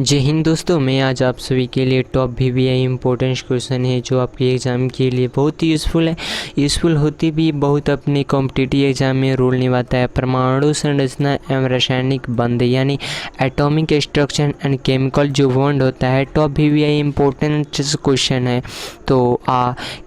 जय हिंद दोस्तों, मैं आज आप सभी के लिए टॉप VVI इम्पोर्टेंट क्वेश्चन है जो आपके एग्ज़ाम के लिए बहुत ही यूज़फुल है। यूज़फुल होती भी बहुत अपने कॉम्पिटिटिव एग्जाम में रोल निभाता है। परमाणु संरचना एवं रासायनिक बंध यानी एटॉमिक स्ट्रक्चर एंड केमिकल जो बॉन्ड होता है, टॉप VVI इम्पोर्टेंट क्वेश्चन है। तो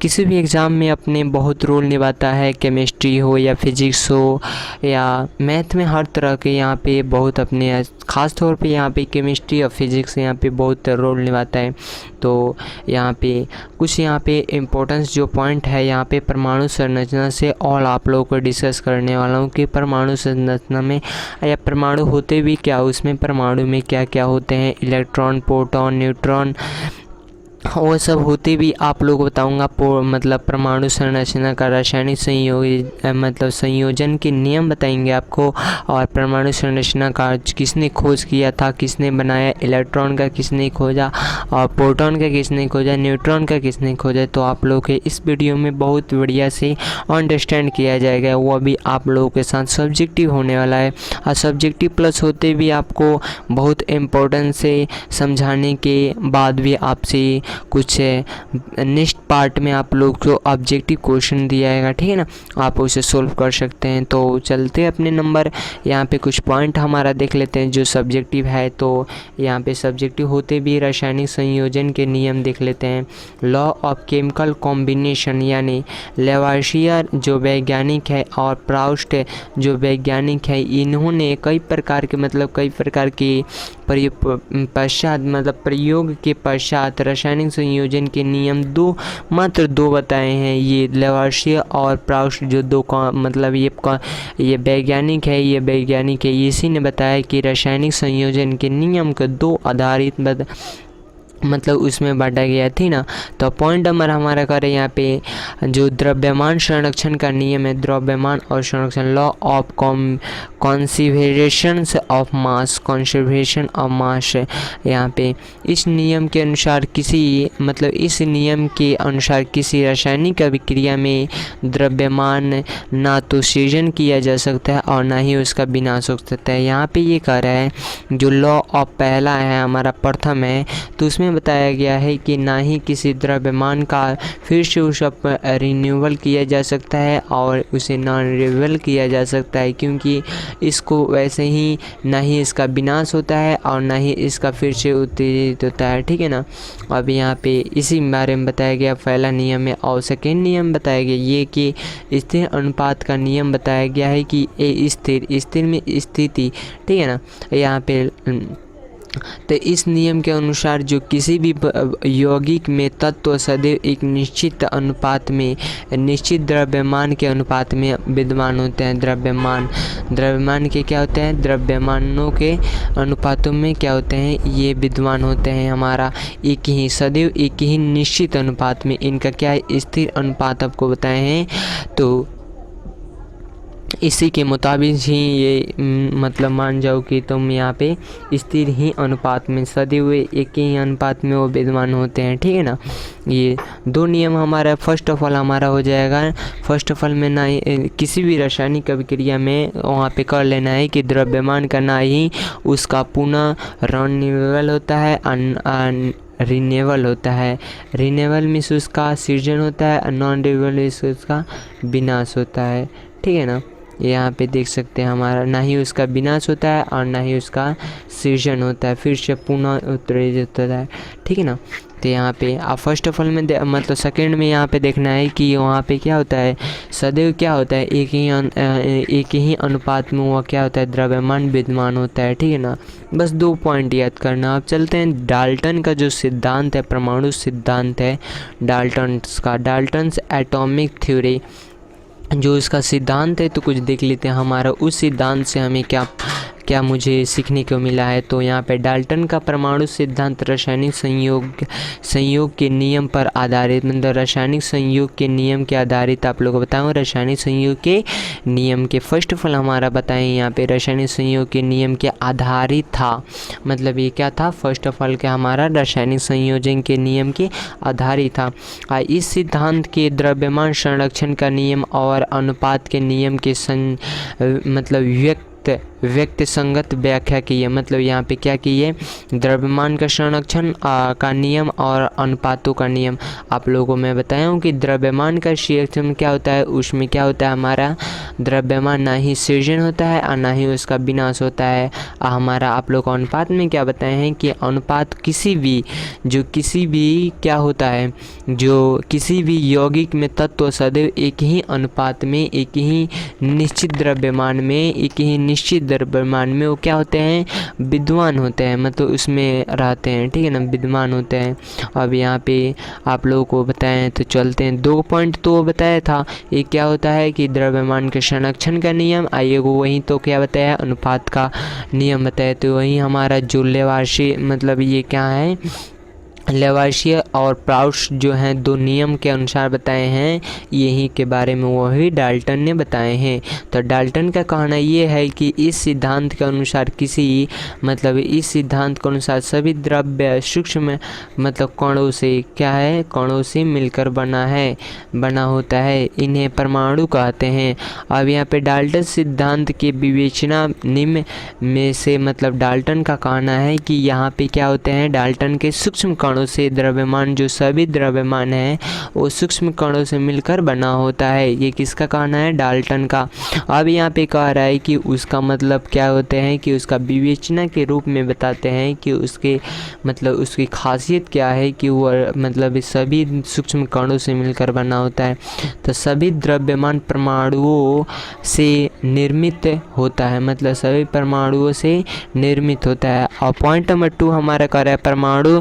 किसी भी एग्ज़ाम में अपने बहुत रोल निभाता है, केमिस्ट्री हो या फिजिक्स हो या मैथ में, हर तरह के यहाँ पे बहुत अपने ख़ास तौर पे यहाँ पे केमिस्ट्री और फिजिक्स यहाँ पे बहुत रोल निभाता है। तो यहाँ पे कुछ यहाँ पे इम्पोर्टेंस जो पॉइंट है यहाँ पे परमाणु संरचना से और आप लोगों को डिस्कस करने वाला हूँ कि परमाणु संरचना में या परमाणु होते भी क्या, उसमें परमाणु में क्या क्या होते हैं, इलेक्ट्रॉन, प्रोटॉन, न्यूट्रॉन, वो सब होते भी आप लोगों को बताऊंगा। मतलब परमाणु संरचना का रासायनिक संयोजन के नियम बताएंगे आपको, और परमाणु संरचना का किसने खोज किया था, किसने बनाया, इलेक्ट्रॉन का किसने खोजा और प्रोटॉन का किसने खोजा, न्यूट्रॉन का किसने खोजा। तो आप लोगों के इस वीडियो में बहुत बढ़िया से अंडरस्टैंड किया जाएगा। वो भी आप लोगों के साथ सब्जेक्टिव होने वाला है, और सब्जेक्टिव प्लस होते भी आपको बहुत इम्पोर्टेंस से समझाने के बाद भी आपसे कुछ नेक्स्ट पार्ट में आप लोग को ऑब्जेक्टिव क्वेश्चन दिया जाएगा, ठीक है ना, आप उसे सोल्व कर सकते हैं। तो चलते अपने नंबर यहाँ पे कुछ पॉइंट हमारा देख लेते हैं जो सब्जेक्टिव है। तो यहाँ पे सब्जेक्टिव होते भी रासायनिक संयोजन के नियम देख लेते हैं। लॉ ऑफ केमिकल कॉम्बिनेशन यानी लेवाशियर जो वैज्ञानिक है और प्राउस्ट जो वैज्ञानिक है, इन्होंने कई प्रकार के प्रयोग के पश्चात रासायनिक संयोजन के नियम मात्र दो बताए हैं। ये लेवाशियर और प्राउस्ट जो ये वैज्ञानिक है, इसी ने बताया कि रासायनिक संयोजन के नियम को दो आधारित उसमें बांटा गया थी ना। तो पॉइंट नंबर हमारा करें यहाँ पे जो द्रव्यमान संरक्षण का नियम है, द्रव्यमान और संरक्षण, law of conservation of mass, यहाँ पे इस नियम के अनुसार किसी रासायनिक अभिक्रिया में द्रव्यमान ना तो सृजन किया जा सकता है और ना ही उसका विनाश हो सकता है। यहाँ पे ये कह रहा है जो लॉ ऑफ पहला है हमारा प्रथम है, तो उसमें बताया गया है कि ना ही किसी द्रव्यमान का फिर से उस रिन्यूअल किया जा सकता है और उसे नॉन रिन्यूअल किया जा सकता है, क्योंकि इसको वैसे ही ना ही इसका विनाश होता है और ना ही इसका फिर से उत्तेजित होता है, ठीक है ना। अब यहाँ पे इसी बारे में बताया गया पहला नियम है। और सेकेंड नियम बताया गया ये कि स्थिर अनुपात का नियम बताया गया है कि स्थिर में स्थिति, ठीक है ना। यहाँ पे तो इस नियम के अनुसार जो किसी भी यौगिक में तत्व सदैव एक निश्चित अनुपात में, निश्चित द्रव्यमान के अनुपात में विद्यमान होते हैं। द्रव्यमान के क्या होते हैं, द्रव्यमानों के अनुपातों में क्या होते हैं, ये विद्यमान होते हैं हमारा सदैव एक ही निश्चित अनुपात में। इनका क्या है, स्थिर अनुपात आपको बताए हैं। तो इसी के मुताबिक ही ये मान जाओ कि तुम यहाँ पे स्थिर ही अनुपात में, सदैव एक ही अनुपात में वो विद्यमान होते हैं, ठीक है ना। ये दो नियम हमारा फर्स्ट ऑफ ऑल हमारा हो जाएगा। फर्स्ट ऑफ ऑल में ना किसी भी रासायनिक अभिक्रिया में वहाँ पे कर लेना है कि द्रव्यमान का ना ही उसका पुनः रिन्यूअल होता है, रिन्यूअल होता है। रिन्यूअल में उसका सृजन होता है और नॉन रिन्यूअल में उसका विनाश होता है, ठीक है ना। यहाँ पे देख सकते हैं हमारा ना ही उसका विनाश होता है और ना ही उसका सृजन होता है, फिर से पुनः उत्तेजित होता है, ठीक है ना। तो यहाँ पे आप फर्स्ट ऑफ ऑल में सेकंड में यहाँ पे देखना है कि वहाँ पे क्या होता है, सदैव क्या होता है, एक ही अनुपात में वो क्या होता है, द्रव्यमान विद्यमान होता है, ठीक है ना। बस दो पॉइंट याद करना। अब चलते हैं डाल्टन का जो सिद्धांत है, परमाणु सिद्धांत है डाल्टन्स एटॉमिक थ्योरी, जो इसका सिद्धांत है। तो कुछ देख लेते हैं हमारा उस सिद्धांत से हमें क्या मुझे सीखने को मिला है। तो यहाँ पे डाल्टन का परमाणु सिद्धांत रासायनिक संयोग के नियम पर आधारित, रासायनिक संयोग के नियम के आधारित आप लोगों को बताऊँ। रासायनिक संयोग के नियम के फर्स्ट ऑफ ऑल हमारा बताएं यहाँ पे रासायनिक संयोग के नियम के आधारित था, ये क्या था, फर्स्ट ऑफ ऑल क्या हमारा रासायनिक संयोजन के नियम के आधारित था। इस सिद्धांत के द्रव्यमान संरक्षण का नियम और अनुपात के नियम के व्यक्त संगत व्याख्या की है। मतलब यहाँ पे क्या की है, द्रव्यमान का संरक्षण का नियम और अनुपातों का नियम। आप लोगों को मैं बताया हूँ कि द्रव्यमान का संरक्षण क्या होता है, उसमें क्या होता है, हमारा द्रव्यमान ना ही सृजन होता है और ना ही उसका विनाश होता है। हमारा आप लोग को अनुपात में क्या बताए हैं कि अनुपात किसी भी क्या होता है, जो किसी भी यौगिक में तत्व सदैव एक ही अनुपात में, एक ही निश्चित द्रव्यमान में, एक ही निश्चित द्रव्यमान में वो क्या होते हैं, विद्यमान होते हैं, मतलब उसमें रहते हैं, ठीक है ना, विद्यमान होते हैं। अब यहाँ पे आप लोगों को बताएं तो चलते हैं, 2 पॉइंट तो बताया था, एक क्या होता है कि द्रव्यमान के संरक्षण का नियम, आइए वो वहीं तो क्या बताया, अनुपात का नियम बताया। तो वही हमारा जो लेवार्शी, मतलब ये क्या है, लेवार्शिय और प्राउड्स जो हैं 2 नियम के अनुसार बताए हैं, यही के बारे में वही डाल्टन ने बताए हैं। तो डाल्टन का कहना ये है कि इस सिद्धांत के अनुसार इस सिद्धांत के अनुसार सभी द्रव्य सूक्ष्म मतलब कणों से क्या है, कणों से मिलकर बना होता है, इन्हें परमाणु कहते हैं। अब यहाँ पे डाल्टन सिद्धांत के विवेचना निम्न में से मतलब डाल्टन का कहना है कि यहाँ पे क्या होते हैं, डाल्टन के सूक्ष्म कणों से द्रव्यमान, जो सभी द्रव्यमान है वो सूक्ष्म कणों से मिलकर बना होता है। ये किसका कहना है, डाल्टन का। अब यहाँ पे कह रहा है कि उसका मतलब क्या होते हैं, कि उसका विवेचना के रूप में बताते हैं कि उसके मतलब उसकी खासियत क्या है, कि वह मतलब सभी सूक्ष्म कणों से मिलकर बना होता है। तो सभी द्रव्यमान परमाणुओं से निर्मित होता है, मतलब सभी परमाणुओं से निर्मित होता है। और पॉइंट नंबर 2 हमारा कह रहा है, परमाणु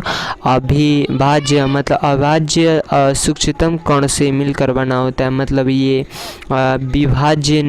अविभाज्य मतलब अभाज्य सूक्ष्मतम कण से मिलकर बना होता है, मतलब ये विभाज्य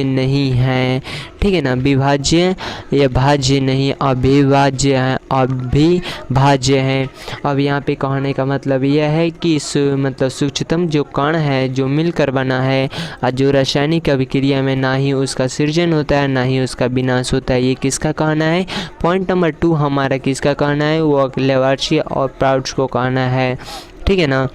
नहीं है, ठीक है ना, विभाज्य या भाज्य नहीं, अविभाज्य है, अभिभाज्य है। अब यहाँ पे कहने का मतलब यह है कि मतलब सूक्ष्मतम जो कण है जो मिलकर बना है और जो रासायनिक अभिक्रिया में ना ही उसका सृजन होता है ना ही उसका विनाश होता है, ये किसका कहना है, पॉइंट नंबर 2 हमारा किसका कहना है, वो लेवार्शी और प्राउड्स को कहना है, ठीक है ना।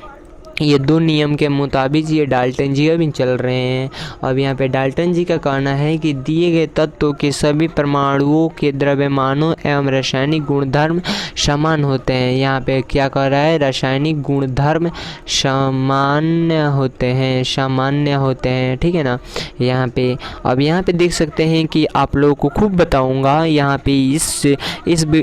ये 2 नियम के मुताबिक ये डाल्टन जी अभी चल रहे हैं। अब यहाँ पे डाल्टन जी का कहना है कि दिए गए तत्वों के सभी परमाणुओं के द्रव्यमानों एवं रासायनिक गुणधर्म समान होते हैं। यहाँ पे क्या कह रहा है, रासायनिक गुणधर्म सामान्य होते हैं, ठीक है ना। यहाँ पे अब यहाँ पे देख सकते हैं कि आप लोगों को खूब बताऊँगा यहाँ पे इस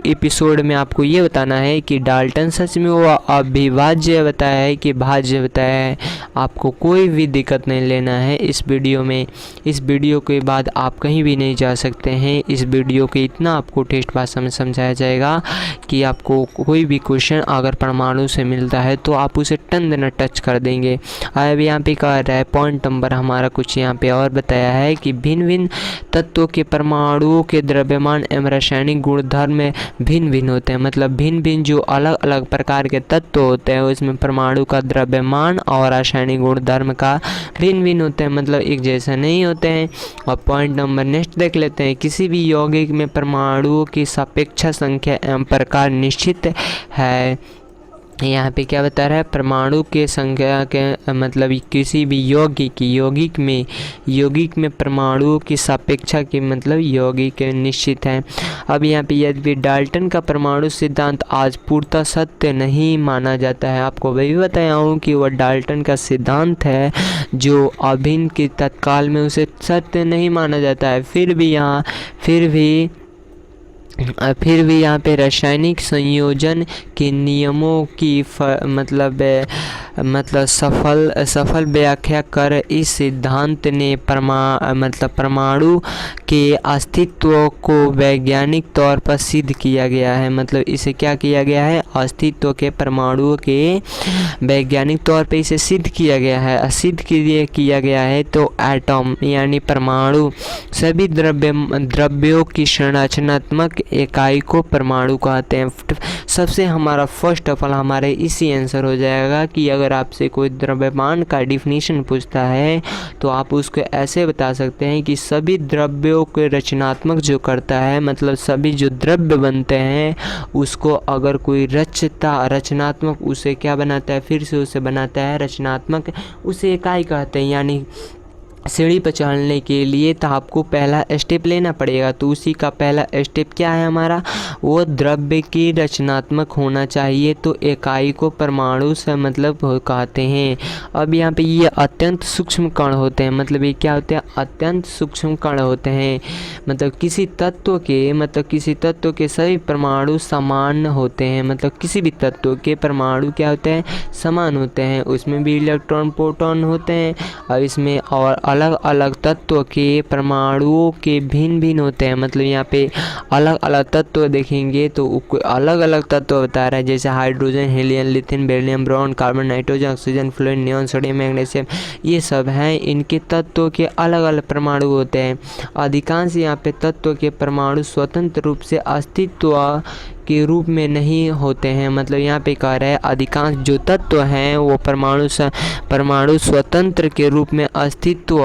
एपिसोड में आपको ये बताना है कि डाल्टन सच में वो अविभाज्य बताया है कि भाज्य बताया है। आपको कोई भी दिक्कत नहीं लेना है इस वीडियो में। इस वीडियो के बाद आप कहीं भी नहीं जा सकते हैं। इस वीडियो के इतना आपको टेस्ट भाषा में समझाया जाएगा कि आपको कोई भी क्वेश्चन अगर परमाणु से मिलता है तो आप उसे टन देना टच कर देंगे। अब यहाँ पे कह रहा है पॉइंट नंबर हमारा कुछ यहाँ पे और बताया है कि भिन्न भिन्न तत्वों के परमाणुओं के द्रव्यमान एवं रासायनिक गुणधर्म भिन्न भिन्न होते हैं। मतलब भिन्न भिन्न जो अलग अलग प्रकार के तत्व होते हैं उसमें परमाणु का द्रव्यमान और रासायनिक गुणधर्म का भिन्न भिन्न होते हैं, मतलब एक जैसा नहीं होते हैं। और पॉइंट नंबर नेक्स्ट देख लेते हैं, किसी भी यौगिक में परमाणुओं की सापेक्ष संख्या एवं प्रकार निश्चित है। यहाँ पे क्या बता रहा है, परमाणु के संख्या के मतलब किसी भी यौगिक में परमाणुओं की सापेक्षा की मतलब यौगिक निश्चित है। अब यहाँ पे यदि डाल्टन का परमाणु सिद्धांत आज पूर्णतः सत्य नहीं माना जाता है, आपको वही बताया हूँ कि वह डाल्टन का सिद्धांत है जो अभिन्न के तत्काल में उसे सत्य नहीं माना जाता है। फिर भी यहाँ पे रासायनिक संयोजन के नियमों की सफल व्याख्या कर इस सिद्धांत ने परमाणु के अस्तित्व को वैज्ञानिक तौर पर सिद्ध किया गया है। मतलब इसे क्या किया गया है, अस्तित्व के परमाणुओं के वैज्ञानिक तौर पे इसे सिद्ध किया गया है। सिद्ध किया गया है तो एटम यानी परमाणु सभी द्रव्यों की संरचनात्मक इकाई को परमाणु कहते हैं। सबसे हमारा फर्स्ट ऑफ ऑल हमारे इसी आंसर हो जाएगा कि अगर आपसे कोई द्रव्यमान का डिफिनीशन पूछता है तो आप उसको ऐसे बता सकते हैं कि सभी द्रव्यों को रचनात्मक जो करता है, मतलब सभी जो द्रव्य बनते हैं उसको अगर कोई रचनात्मक उसे क्या बनाता है, फिर से उसे बनाता है रचनात्मक, उसे इकाई कहते हैं। यानी सीढ़ी पर चढ़ने के लिए तो आपको पहला स्टेप लेना पड़ेगा। तो उसी का पहला स्टेप क्या है हमारा, वो द्रव्य की रचनात्मक होना चाहिए। तो इकाई को परमाणु से मतलब कहते हैं। अब यहाँ पे ये अत्यंत सूक्ष्म कण होते हैं। मतलब ये क्या होते हैं, अत्यंत सूक्ष्म कण होते हैं। मतलब किसी तत्व के सभी परमाणु समान होते हैं। मतलब किसी भी तत्व के परमाणु क्या होते हैं, समान होते हैं। उसमें भी इलेक्ट्रॉन प्रोटॉन होते हैं। और इसमें और अलग अलग तत्व के परमाणुओं के भिन्न भिन्न होते हैं। मतलब यहाँ पे अलग अलग तत्व देखेंगे तो अलग अलग तत्व बता रहा है, जैसे hydrogen, helium, lithium, beryllium, boron, carbon, nitrogen, oxygen, fluorine, neon, sodium, magnesium, ये सब हैं। इनके तत्वों के अलग अलग परमाणु होते हैं। अधिकांश यहाँ पे तत्व के परमाणु स्वतंत्र रूप से अस्तित्व के रूप में नहीं होते हैं। मतलब यहाँ पे कह रहा है अधिकांश जो तत्व हैं वो परमाणु स्वतंत्र के रूप में अस्तित्व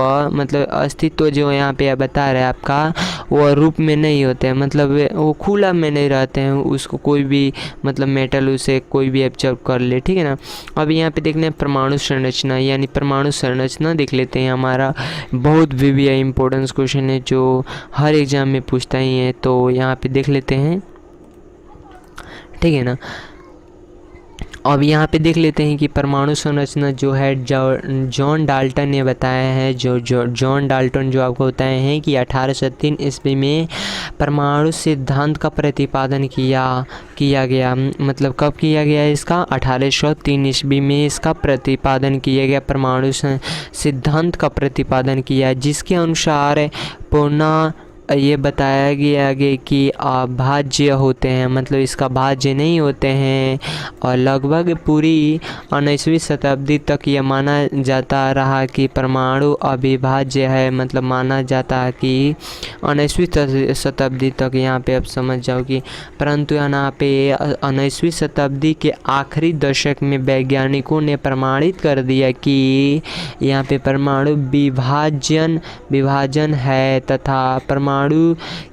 जो यहाँ पे बता रहा है आपका, वो रूप में नहीं होते हैं। मतलब वो खुला में नहीं रहते हैं, उसको कोई भी मतलब मेटल उसे कोई भी एब्जॉर्ब कर ले, ठीक है ना। अब यहाँ पे देखना है परमाणु संरचना, यानी परमाणु संरचना देख लेते हैं। हमारा बहुत भी इम्पोर्टेंस क्वेश्चन है जो हर एग्जाम में पूछता ही है। तो यहाँ पे देख लेते हैं, ठीक है ना। अब यहाँ पे देख लेते हैं कि परमाणु संरचना जो है जॉन डाल्टन ने बताया है। जॉन डाल्टन जो आपको बताए हैं कि 1803 ईस्वी में परमाणु सिद्धांत का प्रतिपादन किया गया। मतलब कब किया गया इसका, 1803 ईस्वी में इसका प्रतिपादन किया गया। परमाणु सिद्धांत का प्रतिपादन किया, जिसके अनुसार पुनः ये बताया गया कि अभाज्य होते हैं। मतलब इसका भाज्य नहीं होते हैं। और लगभग पूरी 19वीं शताब्दी तक ये माना जाता रहा कि परमाणु अविभाज्य है। मतलब माना जाता है कि 19वीं शताब्दी तक, यहाँ पे आप समझ जाओ कि, परंतु यहाँ पे 19वीं शताब्दी के आखिरी दशक में वैज्ञानिकों ने प्रमाणित कर दिया कि यहाँ पे परमाणु विभाजन है तथा परमाणु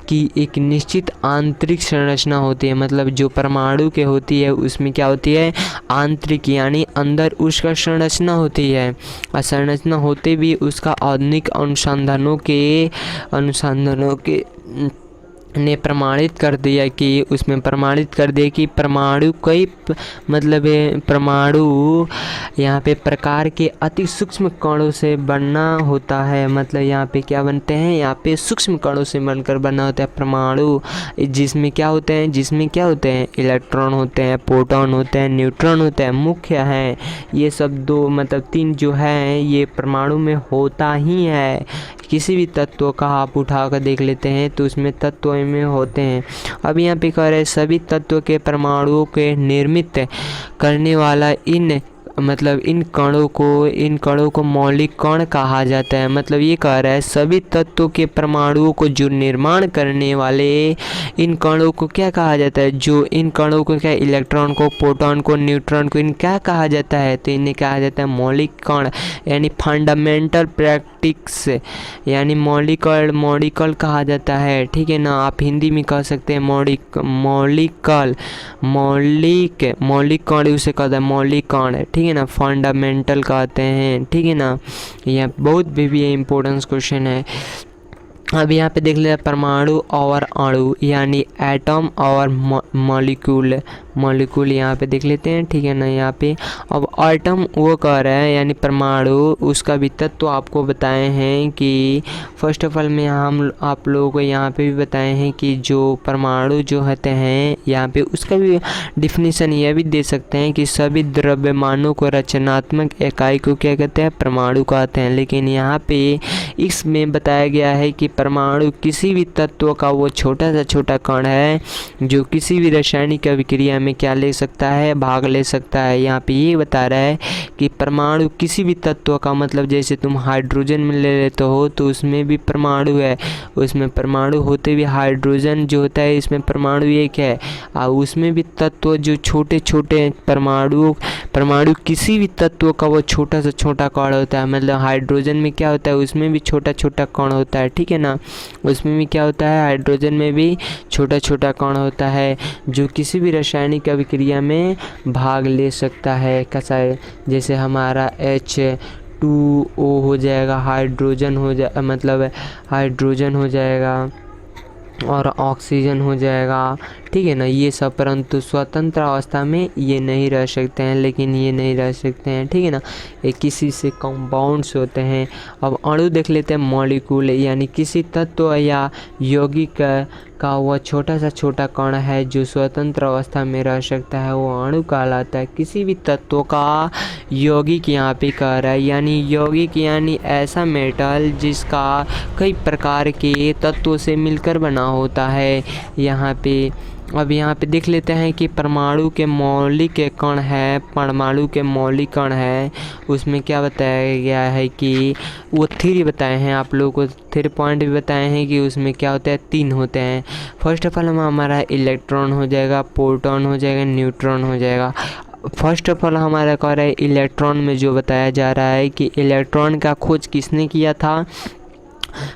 की एक निश्चित आंतरिक संरचना होती है। मतलब जो परमाणु के होती है उसमें क्या होती है, आंतरिक, यानी अंदर उसका संरचना होती है। और संरचना होते भी उसका आधुनिक अनुसंधानों के ने प्रमाणित कर दिया कि परमाणु कई परमाणु यहाँ पे प्रकार के अति सूक्ष्म कणों से बनना होता है। मतलब यहाँ पे क्या बनते हैं, यहाँ पे सूक्ष्म कणों से बनकर बना होता है परमाणु, जिसमें क्या होते हैं इलेक्ट्रॉन होते हैं, प्रोटॉन होते हैं, न्यूट्रॉन होते हैं, मुख्य हैं। ये सब दो मतलब तीन जो है ये परमाणु में होता ही है। किसी भी तत्व का आप उठा कर देख लेते हैं तो उसमें तत्व में होते हैं। अब यहाँ पे कह रहे हैं सभी तत्व के परमाणुओं के निर्मित करने वाला इन कणों को मौलिक कण कहा जाता है। मतलब ये कह रहा है सभी तत्वों के परमाणुओं को जो निर्माण करने वाले इन कणों को क्या कहा जाता है, जो इन कणों को क्या, इलेक्ट्रॉन को, प्रोटॉन को, न्यूट्रॉन को, इन क्या कहा जाता है, तो इन्हें कहा जाता है मौलिक कण, यानी फंडामेंटल प्रैक्टिक्स, यानी मॉलिक्यूल कहा जाता है। ठीक है ना, आप हिंदी में कह सकते हैं मौलिक कण उसे कहता है मौलिक कण, ठीक है ना, फंडामेंटल कहते हैं। ठीक है ना, यह बहुत भी इम्पोर्टेंट क्वेश्चन है। अब यहाँ पे देख लेते हैं परमाणु और अणु, यानी एटम और मॉलिक्यूल यहाँ पे देख लेते हैं। ठीक है ना, यहाँ पे अब एटम वो कह रहा है यानी परमाणु, उसका भी तत्व आपको बताए हैं कि फर्स्ट ऑफ ऑल में हम आप लोगों को यहाँ पे भी बताए हैं कि जो परमाणु जो होते हैं यहाँ पे उसका भी डिफिनीसन यह भी दे सकते हैं कि सभी द्रव्यमानों को रचनात्मक इकाई को क्या कहते हैं, परमाणु कहते हैं। लेकिन यहाँ पे इसमें बताया गया है कि परमाणु किसी भी तत्व का वो छोटा से छोटा कण है जो किसी भी रासायनिक अभिक्रिया में क्या ले सकता है, भाग ले सकता है। यहाँ पे ये बता रहा है कि परमाणु किसी भी तत्व का, मतलब जैसे तुम हाइड्रोजन में ले लेते हो तो उसमें भी परमाणु है, उसमें परमाणु होते भी हाइड्रोजन जो होता है इसमें परमाणु एक है, और उसमें भी तत्व जो छोटे छोटे परमाणु किसी भी तत्व का वो छोटा से छोटा कण होता है। मतलब हाइड्रोजन में क्या होता है, उसमें भी छोटा छोटा कण होता है। ठीक है ना, उसमें भी क्या होता है, हाइड्रोजन में भी छोटा छोटा कण होता है जो किसी भी रासायनिक अभिक्रिया में भाग ले सकता है। कैसा है, जैसे हमारा H2O हो जाएगा, हाइड्रोजन हो जाएगा और ऑक्सीजन हो जाएगा, ठीक है ना, ये सब। परंतु स्वतंत्र अवस्था में ये नहीं रह सकते हैं, लेकिन ये नहीं रह सकते हैं, ठीक है ना, ये किसी से कंपाउंड्स होते हैं। अब अणु देख लेते हैं, मॉलिक्यूल यानी किसी तत्व या यौगिक का वह छोटा कण है जो स्वतंत्र अवस्था में रह सकता है, वो अणु कहलाता है। किसी भी तत्व का यौगिक यहाँ पे कह रहा है, यानी यौगिक यानी ऐसा मेटल जिसका कई प्रकार के तत्वों से मिलकर बना होता है यहाँ पे। अब यहाँ पे देख लेते हैं कि परमाणु के मौलिक कण है, उसमें क्या बताया गया है कि वो 3 बताए हैं, आप लोगों को 3 पॉइंट भी बताए हैं कि उसमें क्या होता है, 3 होते हैं। फर्स्ट ऑफ ऑल हमारा इलेक्ट्रॉन हो जाएगा, प्रोटॉन हो जाएगा, न्यूट्रॉन हो जाएगा। फर्स्ट ऑफ ऑल हमारा कह रहा है इलेक्ट्रॉन में जो बताया जा रहा है कि इलेक्ट्रॉन का खोज किसने किया था।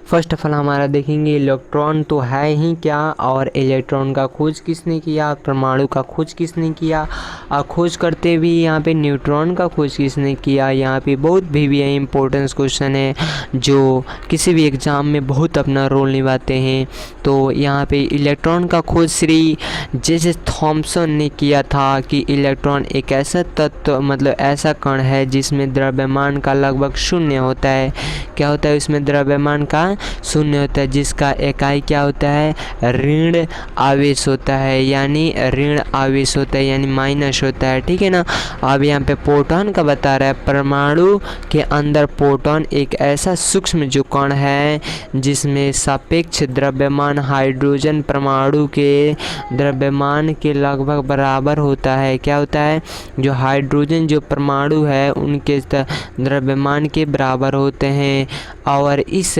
फर्स्ट ऑफ ऑल हमारा देखेंगे इलेक्ट्रॉन तो है ही क्या, और इलेक्ट्रॉन का खोज किसने किया, परमाणु का खोज किसने किया, और खोज करते भी यहाँ पे न्यूट्रॉन का खोज किसने किया। यहाँ पे बहुत भी इम्पोर्टेंस क्वेश्चन है जो किसी भी एग्ज़ाम में बहुत अपना रोल निभाते हैं। तो यहाँ पे इलेक्ट्रॉन का खोज श्री जे थॉम्सन ने किया था कि इलेक्ट्रॉन एक ऐसा तत्व ऐसा कण है जिसमें द्रव्यमान का लगभग 0 होता है। क्या होता है उसमें द्रव्यमान का 0 होता है, जिसका इकाई क्या होता है, ऋण आवेश होता है, यानी ऋण आवेश होता है, यानी माइनस होता है, ठीक है ना। अब यहाँ पे प्रोटॉन का बता रहा है, परमाणु के अंदर प्रोटॉन एक ऐसा सूक्ष्म जो कण है जिसमें सापेक्ष द्रव्यमान हाइड्रोजन परमाणु के द्रव्यमान के लगभग बराबर होता है। क्या होता है, जो हाइड्रोजन जो परमाणु है उनके द्रव्यमान के बराबर होते हैं, और इस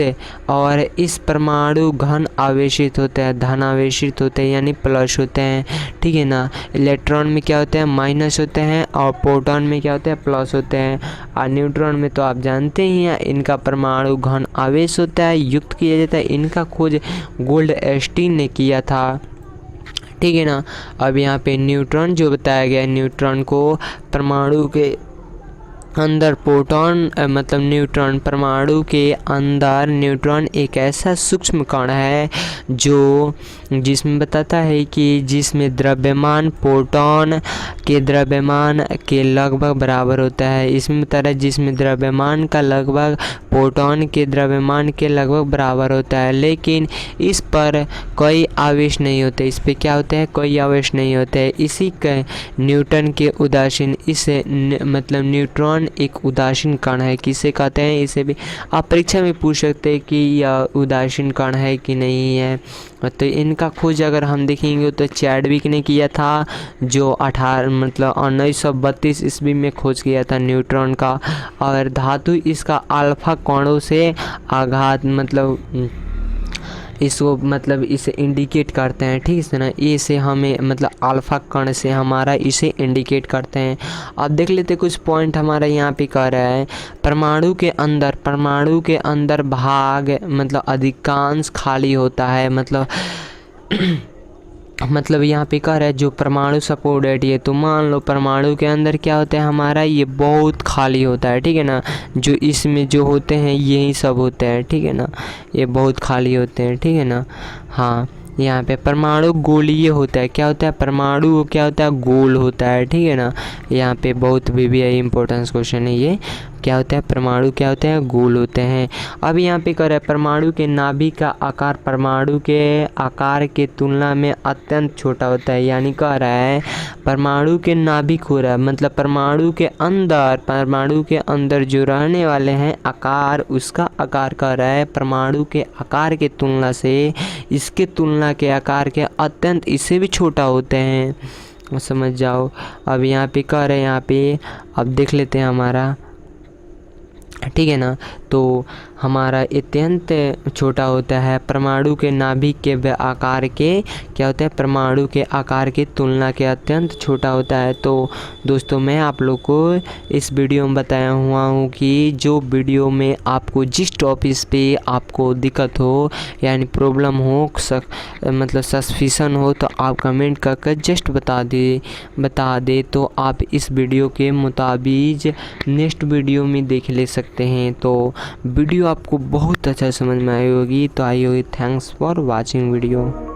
परमाणु घन आवेशित होते हैं, धन आवेशित होते हैं, यानी प्लस होते हैं, ठीक है ना। इलेक्ट्रॉन में क्या होते हैं, माइनस होते हैं, और प्रोटॉन में क्या होते हैं, प्लस होते हैं। और न्यूट्रॉन में तो आप जानते ही हैं, इनका परमाणु घन आवेश होता है, युक्त किया जाता है। इनका खोज गोल्डस्टीन ने किया था, ठीक है ना। अब यहाँ पे न्यूट्रॉन जो बताया गया, न्यूट्रॉन को परमाणु के अंदर न्यूट्रॉन परमाणु के अंदर न्यूट्रॉन एक ऐसा सूक्ष्म कण है जो जिसमें बताता है कि जिसमें द्रव्यमान प्रोटॉन के द्रव्यमान के लगभग बराबर होता है। इसमें बता रहा है जिसमें द्रव्यमान का लगभग प्रोटॉन के द्रव्यमान के लगभग बराबर होता है, लेकिन इस पर कोई आवेश नहीं होते। इस पर क्या होते हैं, कोई आवेश नहीं होते हैं। इसी के न्यूटन के उदासीन न्यूट्रॉन एक उदासीन कण है। किसे कहते हैं, इसे भी आप परीक्षा में पूछ सकते हैं कि यह उदासीन कण है कि नहीं है। तो इनका खोज अगर हम देखेंगे तो चैडविक ने किया था, जो 1932 ईस्वी में खोज किया था न्यूट्रॉन का। और धातु इसका अल्फा कणों से आघात इसे इंडिकेट करते हैं, ठीक है ना। ये से हमें अल्फा कण से हमारा इसे इंडिकेट करते हैं। अब देख लेते कुछ पॉइंट हमारा यहाँ पे कह रहा है, परमाणु के अंदर भाग अधिकांश खाली होता है। यहाँ पे कह रहा है जो परमाणु सपोर्टेड है, तो मान लो परमाणु के अंदर क्या होता है हमारा, ये बहुत खाली होता है, ठीक है ना। जो इसमें जो होते हैं यही सब होते हैं, ठीक है ना, ये बहुत खाली होते हैं, ठीक है ना। हाँ, यहाँ पे परमाणु गोलीय होता है। क्या होता है, परमाणु क्या होता है, गोल होता है, ठीक है ना। यहाँ पे बहुत भी इम्पोर्टेंस क्वेश्चन है ये। क्या होता है, परमाणु क्या होते हैं, गोल होते हैं। अब यहाँ पे कह रहा है परमाणु के नाभिक का आकार परमाणु के आकार के तुलना में अत्यंत छोटा होता है। यानी कह रहा है परमाणु के नाभिक हो रहा है, परमाणु के अंदर जो रहने वाले हैं आकार, उसका आकार कह रहा है परमाणु के आकार के तुलना से इसके तुलना के आकार के अत्यंत इससे भी छोटा होते हैं, समझ जाओ। अब यहाँ पे कह रहे हैं, यहाँ पे अब देख लेते हैं हमारा, ठीक है ना। तो हमारा अत्यंत छोटा होता है। परमाणु के नाभिक के आकार के क्या होता है, परमाणु के आकार की तुलना के अत्यंत छोटा होता है। तो दोस्तों मैं आप लोग को इस वीडियो में बताया हुआ हूँ कि जो वीडियो में आपको जिस टॉपिक पे आपको दिक्कत हो प्रॉब्लम हो मतलब सस्पिशन हो तो आप कमेंट करके जस्ट बता दे तो आप इस वीडियो के मुताबिक नेक्स्ट वीडियो में देख ले सकते हैं। तो वीडियो आपको बहुत अच्छा समझ में आई होगी। तो आई होगी, थैंक्स फॉर वाचिंग वीडियो।